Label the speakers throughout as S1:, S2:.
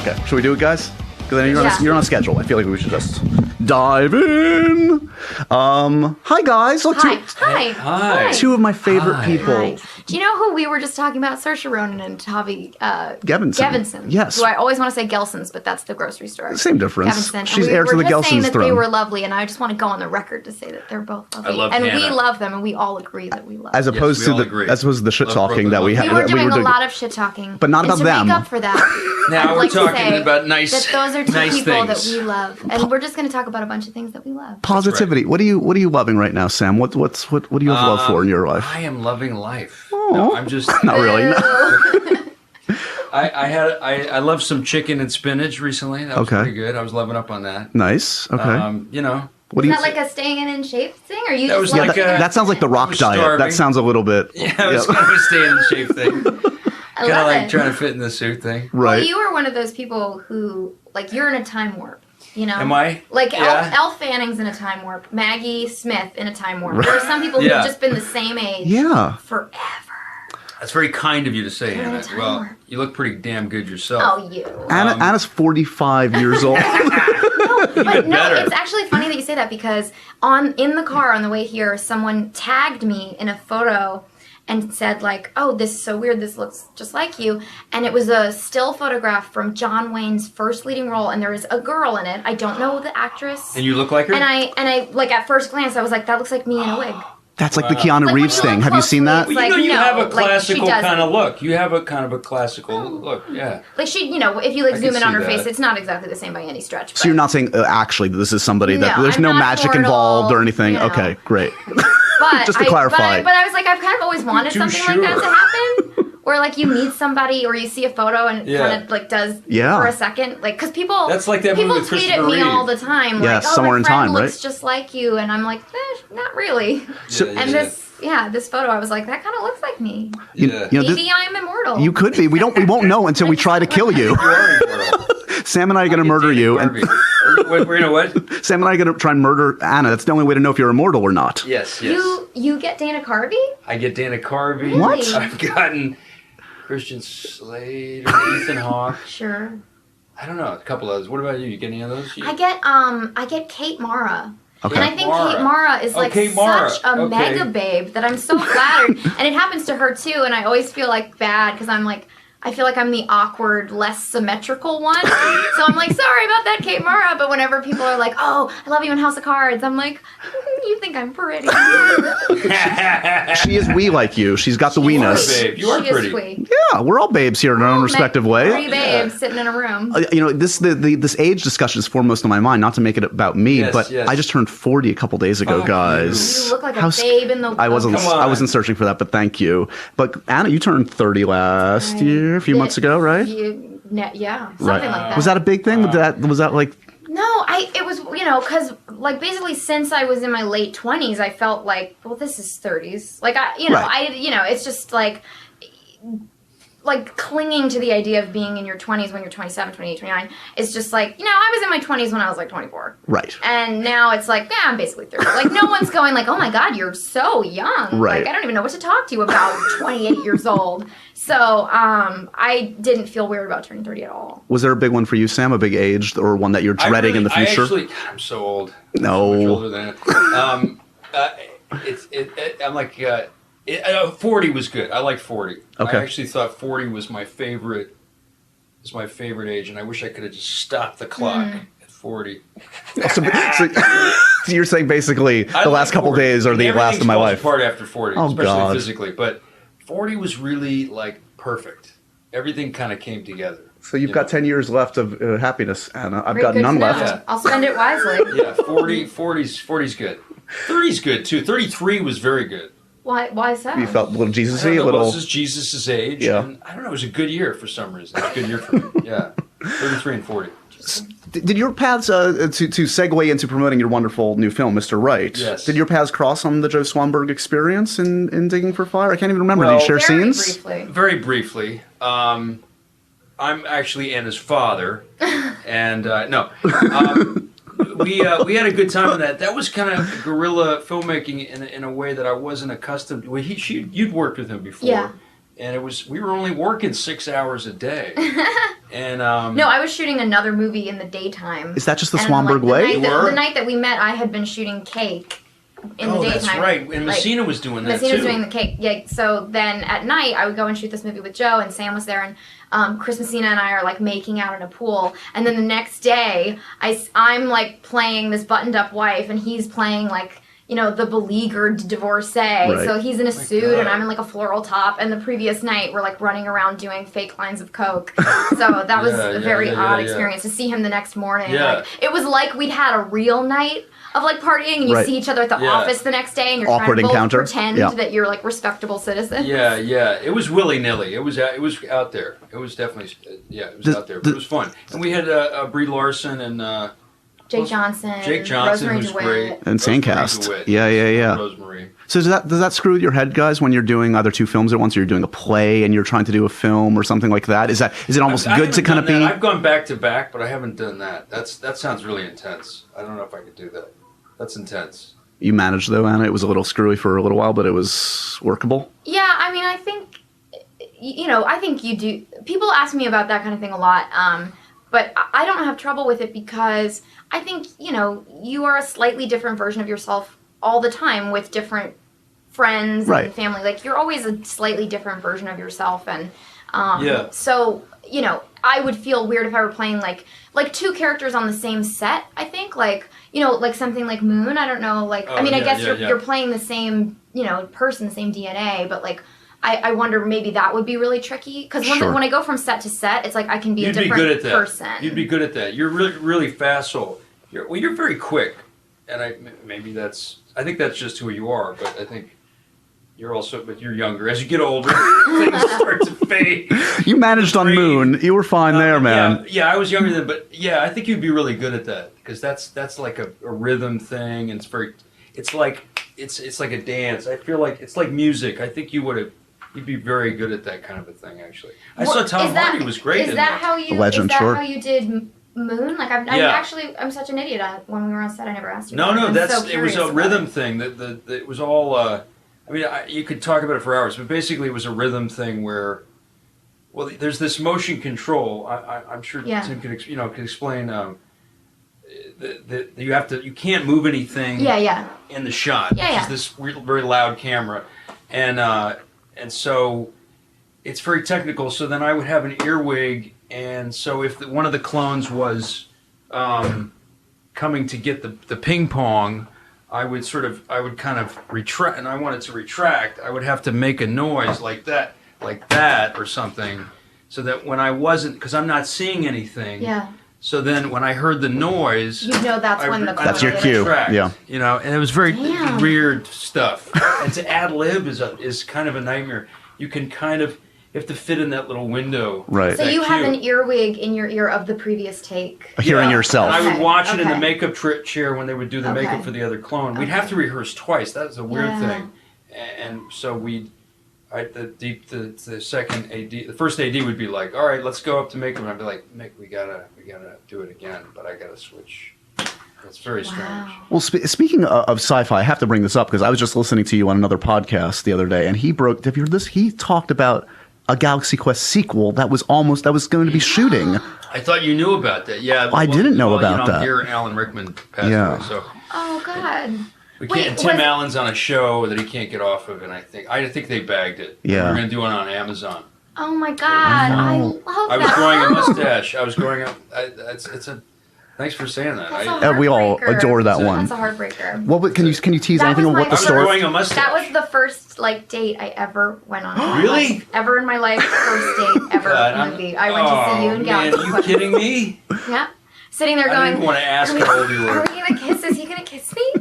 S1: Okay, should we do it, guys? Because you're on a schedule. I feel like we should just dive in. Hi, guys. Look,
S2: Hi.
S1: two of my favorite people.
S2: Hi. Do you know who we were just talking about? Saoirse Ronan and Tavi
S1: Gevinson. Yes.
S2: Who I always want to say Gelson's, but that's the grocery store.
S1: Same difference.
S2: Gevinson.
S1: She's heir to the Gelson's
S2: saying that
S1: throne.
S2: They were lovely, and I just want to go on the record to say that they're both lovely.
S3: I love
S2: and
S3: Hannah.
S2: we love them, and we all agree that we love
S1: As
S2: them.
S1: opposed to the shit talking that we had.
S2: We were doing a lot of shit talking.
S1: But not about
S2: to
S1: them.
S2: make up for that.
S3: Now we're talking about nice
S2: that those are two people
S3: things.
S2: that we love, and we're just going to talk about a bunch of things that we love.
S1: Positivity. Right. What are you loving right now, Sam? What do you have love for in your life?
S3: I am loving life.
S1: Oh,
S3: no, I'm just
S1: not really. No.
S3: I love some chicken and spinach recently. That was pretty good. I was loving up on that.
S1: Nice. Okay.
S3: You know.
S1: What
S2: Is that like a staying in shape thing, or you?
S3: That
S2: just
S3: was like
S1: that sounds like the Rock diet.
S3: starving.
S1: That sounds a little bit.
S3: Yeah, it was kind of a staying in shape thing.
S2: I
S3: Kind of
S2: love
S3: like
S2: it.
S3: trying to fit in the suit thing.
S1: Right.
S2: Well, you are one of those people who, like, you're in a time warp. You know?
S3: Am I?
S2: Like,
S3: Yeah.
S2: Elle Fanning's in a time warp. Maggie Smith in a time warp. There are some people who've just been the same age forever.
S3: That's very kind of you to say,
S2: You're in a
S3: Hannah.
S2: time
S3: Well,
S2: warp.
S3: you look pretty damn good yourself.
S2: Oh, you.
S1: Anna's 45 years old.
S2: But no,
S3: better.
S2: it's actually funny that you say that because in the car on the way here, someone tagged me in a photo and said, like, oh, this is so weird, this looks just like you. And it was a still photograph from John Wayne's first leading role, and there is a girl in it. I don't know the actress.
S3: And you look like her?
S2: And I like, at first glance, I was like, that looks like me in a wig.
S1: That's like the Keanu
S2: Like,
S1: Reeves
S2: when you
S1: thing.
S2: look
S1: Have you seen that?
S2: closely,
S3: Well,
S2: it's
S3: you know, you
S2: like,
S3: have a
S2: no, like, she
S3: classical
S2: doesn't.
S3: kind of look. You have a kind of a classical look, yeah.
S2: Like, she, you know, if you, like,
S3: I
S2: zoom
S3: can
S2: in on
S3: see
S2: her
S3: that.
S2: face, it's not exactly the same by any stretch.
S1: So you're not saying actually this is somebody that
S2: No,
S1: there's
S2: I'm
S1: no
S2: not
S1: magic
S2: mortal,
S1: involved or anything.
S2: you know.
S1: Okay, great.
S2: But
S1: Just to clarify.
S2: But I was like, I've kind of always wanted
S3: Too
S2: something like that
S3: sure.
S2: to happen. Where, like, you meet somebody or you see a photo and it kind of, like, does for a second. Like, because people,
S3: That's like that
S2: people
S3: movie with
S2: tweet at
S3: Christopher
S2: me
S3: Reeve.
S2: all the time.
S1: Yeah,
S2: like, oh,
S1: Somewhere
S2: my
S1: in
S2: friend
S1: Time,
S2: looks
S1: right?
S2: just like you. And I'm like, not really. And this photo, I was like, that kind of looks like me.
S1: You know,
S2: Maybe I am immortal.
S1: you could be. We won't know until we try to kill you.
S3: You are immortal.
S1: Sam and I are going to murder you. And
S3: We're going to what?
S1: Sam and I are going to try and murder Anna. That's the only way to know if you're immortal or not.
S3: Yes.
S2: You get Dana Carvey?
S3: I get Dana Carvey.
S1: What?
S3: I've gotten Christian Slater, Ethan Hawke.
S2: Sure.
S3: I don't know, a couple of those. What about you? You get any of those?
S2: I get Kate Mara.
S1: Okay.
S2: And I think Kate Mara is like
S3: Kate Mara.
S2: such a mega babe that I'm so flattered. And it happens to her too, and I always feel like bad because I'm like, I feel like I'm the awkward, less symmetrical one. So I'm like, sorry about that, Kate Mara. But whenever people are like, oh, I love you in House of Cards, I'm like, you think I'm pretty.
S1: She is wee like you. She's got the weeness.
S3: Babe. You are
S2: She
S3: pretty.
S2: is sweet.
S1: Yeah, we're all babes here in our own respective way.
S2: Three babes sitting in a room.
S1: You know, this age discussion is foremost on my mind. Not to make it about me,
S3: Yes,
S1: but
S3: yes.
S1: I just turned 40 a couple days ago, guys.
S2: You look like a babe in the...
S1: I wasn't.
S3: Come on.
S1: I wasn't searching for that, but thank you. But Anna, you turned 30 last year, a few months ago, right?
S2: Yeah, something
S1: Right.
S2: like that.
S1: Was that a big thing? Was that like?
S2: No, it was, you know, because, like, basically since I was in my late 20s, I felt like, well, this is 30s. Like, it's just, like clinging to the idea of being in your 20s when you're 27, 28, 29 is just like, you know, I was in my 20s when I was, like, 24.
S1: Right.
S2: And now it's like, yeah, I'm basically 30. Like, no one's going like, oh, my God, you're so young.
S1: Right.
S2: Like, I don't even know what to talk to you about 28 years old. So, I didn't feel weird about turning 30 at all.
S1: Was there a big one for you, Sam? A big age or one that you're dreading in the future?
S3: I'm so old.
S1: No.
S3: I'm so much older than it. I'm like, 40 was good. I like 40.
S1: Okay.
S3: I actually thought 40 was my favorite age, and I wish I could have just stopped the clock at 40.
S1: So you're saying basically the last couple days are the last of my life.
S3: Apart after 40,
S1: Oh,
S3: especially
S1: God.
S3: physically, but 40 was really like perfect. Everything kind of came together.
S1: So you've got 10 years left of happiness, Anna. I've got
S2: Good
S1: none
S2: to know.
S1: left.
S3: Yeah.
S2: I'll spend it wisely.
S3: Yeah, 40's good. 30's good too. 33 was very good.
S2: Why is that?
S1: You felt a little
S3: I
S1: Jesus-y,
S3: don't
S1: a
S3: know,
S1: little.
S3: this is Jesus' age.
S1: Yeah.
S3: And I don't know. It was a good year for some reason. It was a good year for me. Yeah, 33 and 40.
S1: Did your paths, to segue into promoting your wonderful new film, Mr. Right?
S3: Yes.
S1: Did your paths cross on the Joe Swanberg experience in Digging for Fire? I can't even remember. Did you share
S2: Very
S1: scenes?
S2: briefly.
S3: Very briefly. I'm actually Anna's father, and we had a good time on that. That was kind of guerrilla filmmaking in a way that I wasn't accustomed to. You'd worked with him before.
S2: Yeah.
S3: And we were only working 6 hours a day. And
S2: No, I was shooting another movie in the daytime.
S1: Is that just the
S2: And,
S1: Swanberg Way?
S2: The night that we met, I had been shooting Cake in the daytime.
S3: That's right. And Messina was doing that
S2: Messina
S3: too.
S2: was doing the Cake. Yeah. So then at night, I would go and shoot this movie with Joe, and Sam was there, and Chris Messina and I are like making out in a pool. And then the next day, I'm like playing this buttoned-up wife, and he's playing like, you know, the beleaguered divorcee.
S1: Right.
S2: So he's in a suit and I'm in like a floral top. And the previous night we're like running around doing fake lines of coke. So that was a very odd experience to see him the next morning.
S3: Yeah.
S2: Like, it was like we'd had a real night of like partying, and you see each other at the office the next day, and you're
S1: awkward
S2: trying to both
S1: encounter.
S2: pretend that you're like respectable citizens.
S3: Yeah. It was willy-nilly. It was out there. It was definitely it was out there. But it was fun. And we had Brie Larson and
S2: Jake Johnson,
S3: Rosemary
S2: who's
S3: DeWitt.
S2: great.
S1: Insane cast. Yeah.
S3: Rosemary.
S1: So does that screw with your head, guys, when you're doing either two films at once, or you're doing a play and you're trying to do a film or something like that? Is it almost good to kind of be?
S3: I've gone back to back, but I haven't done that. That sounds really intense. I don't know if I could do that. That's intense.
S1: You managed though, Anna. It was a little screwy for a little while, but it was workable.
S2: Yeah, I mean, I think, I think you do. People ask me about that kind of thing a lot, but I don't have trouble with it because I think, you are a slightly different version of yourself all the time with different friends and family. Like, you're always a slightly different version of yourself, and so, I would feel weird if I were playing like two characters on the same set, I think, like something like Moon. I don't know, like, I guess you're playing the same, person, the same DNA, but like, I wonder maybe that would be really tricky, because when I go from set to set, it's like I can be a different person.
S3: You'd be good at that. You're really, really fast, so you're very quick, and I think that's just who you are, but I think but you're younger. As you get older, things start to fade.
S1: You managed on Moon. You were fine there, man.
S3: Yeah, I was younger then, but yeah, I think you'd be really good at that, because that's like a rhythm thing, and it's like a dance. I feel like it's like music. I think you'd be very good at that kind of a thing, actually. I saw Tom Hardy was great in that.
S2: How you?
S1: Legend,
S2: is that
S1: sure.
S2: how you did Moon? Like, I'm such an idiot. When we were on set, I never asked you.
S3: No, it was a rhythm
S2: it.
S3: thing. It was all. You could talk about it for hours, but basically it was a rhythm thing where, there's this motion control. I'm sure Tim can explain. You can't move anything. In the shot. It's this very loud camera, and so it's very technical. So then I would have an earwig, and so if one of the clones was coming to get the ping pong, I would kind of retract, and I wanted to retract, I would have to make a noise like that or something, so that when I wasn't, because I'm not seeing anything. Yeah. So then when I heard the noise,
S1: that's your cue.
S3: Retract,
S1: yeah.
S3: And it was very weird stuff. And to ad lib is kind of a nightmare. You have to fit in that little window.
S1: Right.
S2: So you have an earwig in your ear of the previous take.
S1: Hearing yourself.
S3: And I would watch it in the makeup chair when they would do the makeup for the other clone. We'd have to rehearse twice. That was a weird thing. And so the second AD, the first AD would be like, all right, let's go up to makeup. And I'd be like, Mick, we gotta do it again, but I gotta switch. It's very strange.
S1: Well, speaking of sci-fi, I have to bring this up because I was just listening to you on another podcast the other day, and have you heard this? He talked about a Galaxy Quest sequel that was going to be shooting.
S3: I thought you knew about that. Yeah,
S1: I didn't know about that.
S3: Dear Alan Rickman passed away, so.
S2: Oh God.
S3: Tim Allen's on a show that he can't get off of, and I think they bagged it.
S1: Yeah.
S3: We're gonna do it on Amazon.
S2: Oh my God, I love that.
S3: I was growing a mustache. I was growing up. Thanks for saying that.
S1: We all adore that one.
S2: That's a heartbreaker.
S1: What can you tease anything of what the story?
S3: I was growing a mustache.
S2: That was the first date I ever went on.
S3: Really?
S2: Ever in my life, first date ever in a movie. I went to see you in Galaxy Quest.
S3: Are you kidding me?
S2: Yeah. Sitting there going,
S3: I didn't want to ask how old you were.
S2: Are we gonna kiss? Is he gonna kiss me?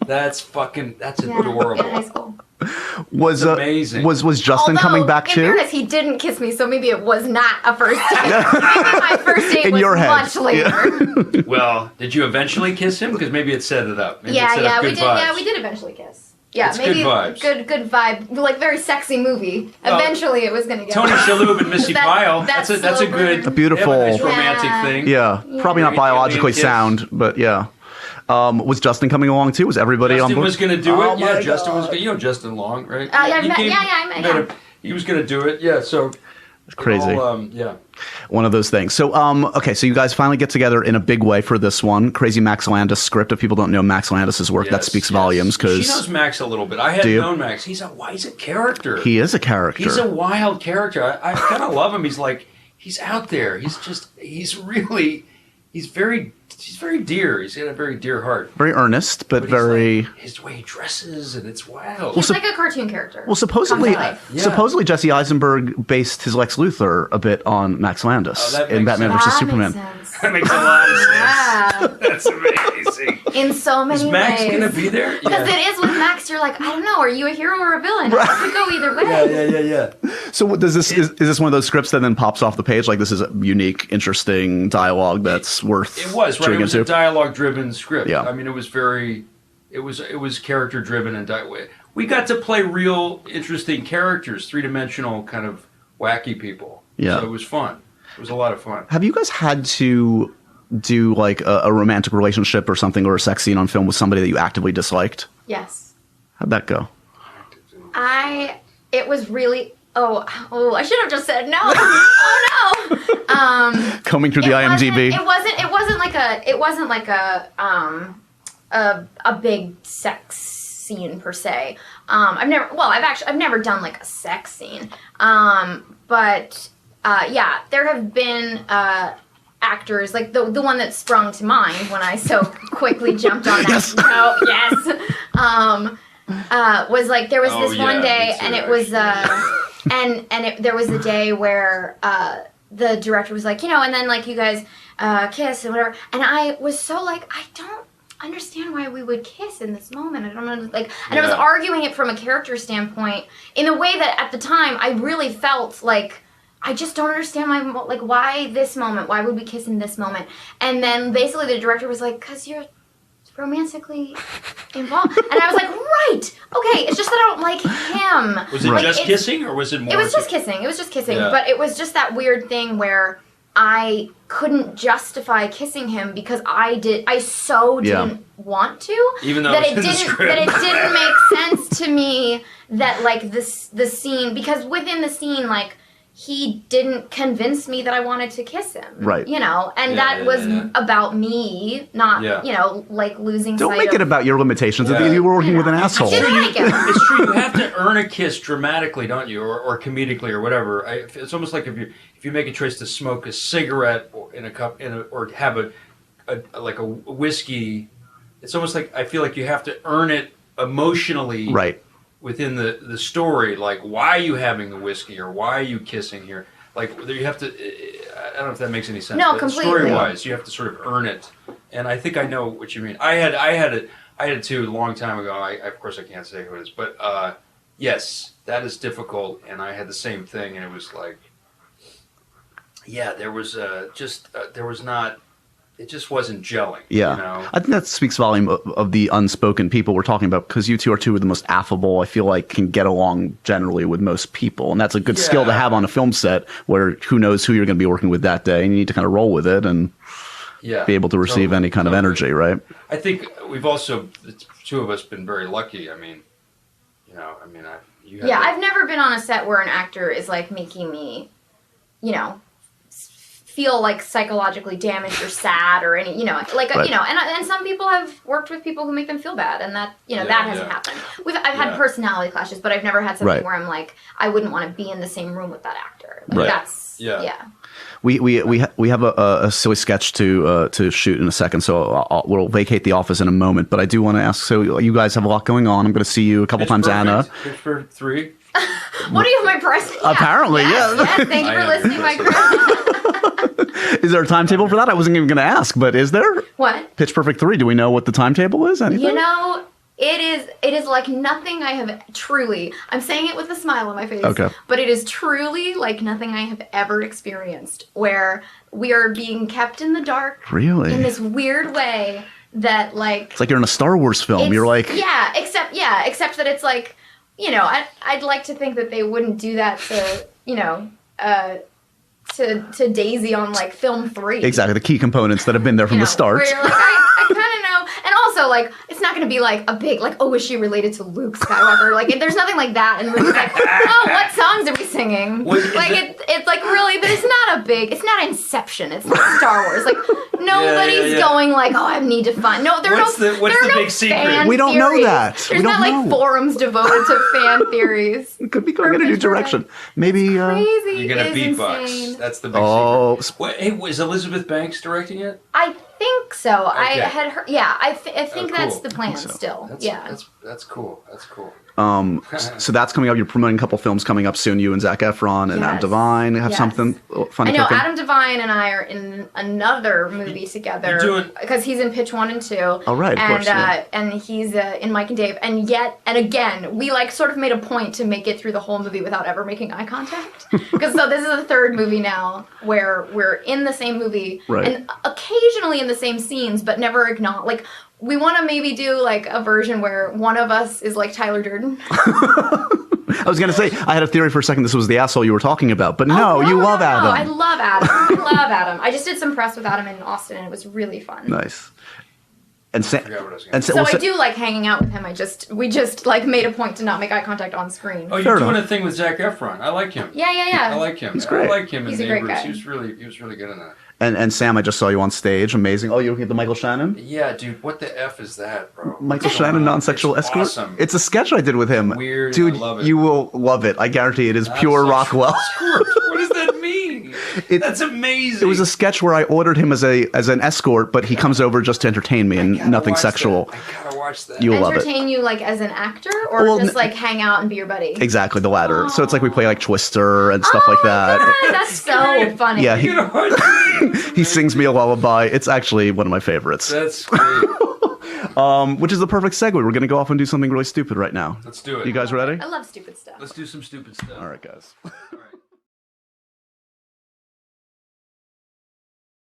S3: That's adorable.
S2: In high school.
S1: Was
S3: amazing.
S1: Was Justin coming back too?
S2: In fairness, he didn't kiss me, so maybe it was not a first date. Maybe my first date was much later.
S1: Yeah.
S3: Well, did you eventually kiss him? Because maybe it set it up. Maybe
S2: we did.
S3: Vibes.
S2: Yeah, we did eventually kiss. Yeah,
S3: it's
S2: maybe
S3: good vibes.
S2: Good vibe. Like very sexy movie. Eventually, it was gonna get.
S3: Tony Shalhoub and Missy Pyle. That's a
S1: beautiful,
S3: nice romantic thing.
S1: Yeah, probably not biologically sound, but yeah. Was Justin coming along too? Was everybody on board?
S3: Justin was going to do it. Yeah, Justin was. Justin Long, right?
S2: I met him.
S3: He was going to do it. Yeah. So
S1: Crazy.
S3: Yeah.
S1: One of those things. So, okay, so you guys finally get together in a big way for this one. Crazy Max Landis script. If people don't know Max Landis' work, that speaks volumes. Because
S3: she knows Max a little bit. I had known Max. He's a character.
S1: He is a character.
S3: He's a wild character. I kind of love him. He's out there. He's very dear. He's got a very dear heart.
S1: Very earnest, but very...
S3: his way he dresses, and it's wild.
S2: He's like a cartoon character.
S1: Well, supposedly Jesse Eisenberg based his Lex Luthor a bit on Max Landis in Batman vs. Superman.
S3: That makes a lot of sense. That's amazing.
S2: In so many ways.
S3: Is Max going to be there?
S2: Because it is with Max, you're like, I don't know, are you a hero or a villain? Right. It could go either way.
S3: Yeah.
S1: So what does this is this one of those scripts that then pops off the page? Like, this is a unique, interesting dialogue that's worth
S3: It was, right? It was a dialogue-driven script.
S1: Yeah.
S3: I mean, it was character-driven and we got to play real, interesting characters, three-dimensional kind of wacky people.
S1: Yeah.
S3: So it was fun. It was a lot of fun.
S1: Have you guys had to do like a romantic relationship or something, or a sex scene on film with somebody that you actively disliked?
S2: Yes.
S1: How'd that go?
S2: It was really... Oh, I should have just said no. Oh no.
S1: Combing through the IMDb.
S2: It wasn't like a big sex scene per se. I've never done like a sex scene. But there have been actors, like the one that sprung to mind when I so quickly jumped on that. Was like, there was this one day, and it was there was a day where the director was like, and then like you guys kiss and whatever, and I was so like, I don't understand why we would kiss in this moment. I don't know, like, and I was arguing it from a character standpoint in a way that at the time I really felt like, I just don't understand why this moment, why would we kiss in this moment? And then basically the director was like, because you're romantically involved. And I was like, right, okay, it's just that I don't like him.
S3: Was it just kissing, or was it more?
S2: It was just kissing, but it was just that weird thing where I couldn't justify kissing him because I didn't want to.
S3: Even though
S2: that it didn't make sense to me that like the scene, because within the scene, like, he didn't convince me that I wanted to kiss him.
S1: Right.
S2: And that was about me, not, like losing
S1: Don't
S2: sight
S1: make it about your limitations.
S3: Yeah.
S1: You were working with an asshole.
S2: I didn't like it.
S3: It's true. You have to earn a kiss dramatically, don't you? Or comedically or whatever. It's almost like if you make a choice to smoke a cigarette or in a cup or have a whiskey, it's almost like I feel like you have to earn it emotionally.
S1: Right.
S3: Within the story, like, why are you having the whiskey, or why are you kissing here? Like, you have to. I don't know if that makes any sense.
S2: No, completely.
S3: Story-wise, you have to sort of earn it, and I think I know what you mean. I had it too a long time ago. Of course I can't say who it is, but yes, that is difficult, and I had the same thing, and it was like, there was not. It just wasn't gelling.
S1: Yeah. I think that speaks volume of the unspoken people we're talking about, because you two are two of the most affable, I feel like, can get along generally with most people. And that's a good skill to have on a film set where who knows who you're going to be working with that day. And you need to kind of roll with it and be able to receive any kind of energy, right?
S3: I think we've also, the two of us, been very lucky. I mean,
S2: I've never been on a set where an actor is like making me, feel like psychologically damaged or sad or any, and some people have worked with people who make them feel bad, and that, that hasn't happened. I've had personality clashes, but I've never had something where I'm like, I wouldn't want to be in the same room with that actor. Like, that's,
S1: We have a silly sketch to shoot in a second, so we'll vacate the office in a moment. But I do want to ask, so you guys have a lot going on. I'm going to see you a couple times, Anna.
S3: Pitch 3.
S2: What are you, my person? Yeah.
S1: Apparently,
S2: yes. Thank you for listening, my girl.
S1: Is there a timetable for that? I wasn't even going to ask, but is there?
S2: What?
S1: Pitch Perfect 3. Do we know what the timetable is? Anything?
S2: It is like nothing I have truly, I'm saying it with a smile on my face, but it is truly like nothing I have ever experienced, where we are being kept in the dark.
S1: Really?
S2: In this weird way that like...
S1: It's like you're in a Star Wars film. You're like...
S2: except that it's like, I'd like to think that they wouldn't do that to, to Daisy on like film 3.
S1: Exactly, the key components that have been there from the start.
S2: Where you're like, I kind of know. and also like it's not going to be like a big like, oh, is she related to Luke Skywalker? Like there's nothing like that. And it's like, oh, what songs are we singing? It's like really, there's not a big. It's not Inception. It's not Star Wars. Like nobody's going like, oh, I need to find. No, there are
S3: what's the big secret?
S1: We don't know that.
S2: There's not like forums devoted to fan theories.
S1: It could be going in a new direction. Maybe
S2: crazy.
S3: You're gonna beatbox.
S2: Insane.
S3: That's the big secret. What, hey, was Elizabeth Banks directing it?
S2: I think so.
S3: Okay.
S2: I had heard. Yeah, I think that's the plan still.
S3: That's cool. That's cool.
S1: So that's coming up. You're promoting a couple films coming up soon. You and Zac Efron and Adam Devine have something funny.
S2: I know
S1: cooking.
S2: Adam Devine and I are in another movie together because he's in Pitch 1 and 2.
S1: Oh right, of course.
S2: And he's in Mike and Dave. And again, we like sort of made a point to make it through the whole movie without ever making eye contact. Because so this is the third movie now where we're in the same movie and occasionally in the same scenes, but never acknowledge like. We want to maybe do like a version where one of us is like Tyler Durden.
S1: I was going to say, I had a theory for a second this was the asshole you were talking about, but no, you love Adam.
S2: I love Adam. I just did some press with Adam in Austin and it was really fun.
S1: Nice. And so
S2: I do like hanging out with him. We just like made a point to not make eye contact on screen.
S3: Oh, you're doing a thing with Zac Efron. I like him.
S2: Yeah.
S3: I like him.
S1: He's great.
S3: I like him.
S2: He's a great guy.
S3: He was really good in that.
S1: And Sam, I just saw you on stage. Amazing. Oh, you're looking at the Michael Shannon?
S3: Yeah, dude. What the F is that, bro?
S1: Michael Shannon, non-sexual escort?
S3: Awesome.
S1: It's a sketch I did with him.
S3: Weird.
S1: Dude,
S3: I love it.
S1: You will love it. I guarantee it is pure Rockwell.
S3: Escort. What does that mean? That's amazing.
S1: It was a sketch where I ordered him as an escort, but he comes over just to entertain me and nothing sexual.
S3: I gotta watch that.
S1: You'll love it.
S2: Entertain you like as an actor or just like hang out and be your buddy?
S1: Exactly, the latter. So it's like we play like Twister and stuff like that.
S2: God, that's so funny.
S1: Yeah, he sings me a lullaby. It's actually one of my favorites.
S3: That's great.
S1: Which is the perfect segue. We're going to go off and do something really stupid right now.
S3: Let's do it.
S1: You guys ready?
S2: I love stupid stuff.
S3: Let's do some stupid stuff.
S1: All right, guys.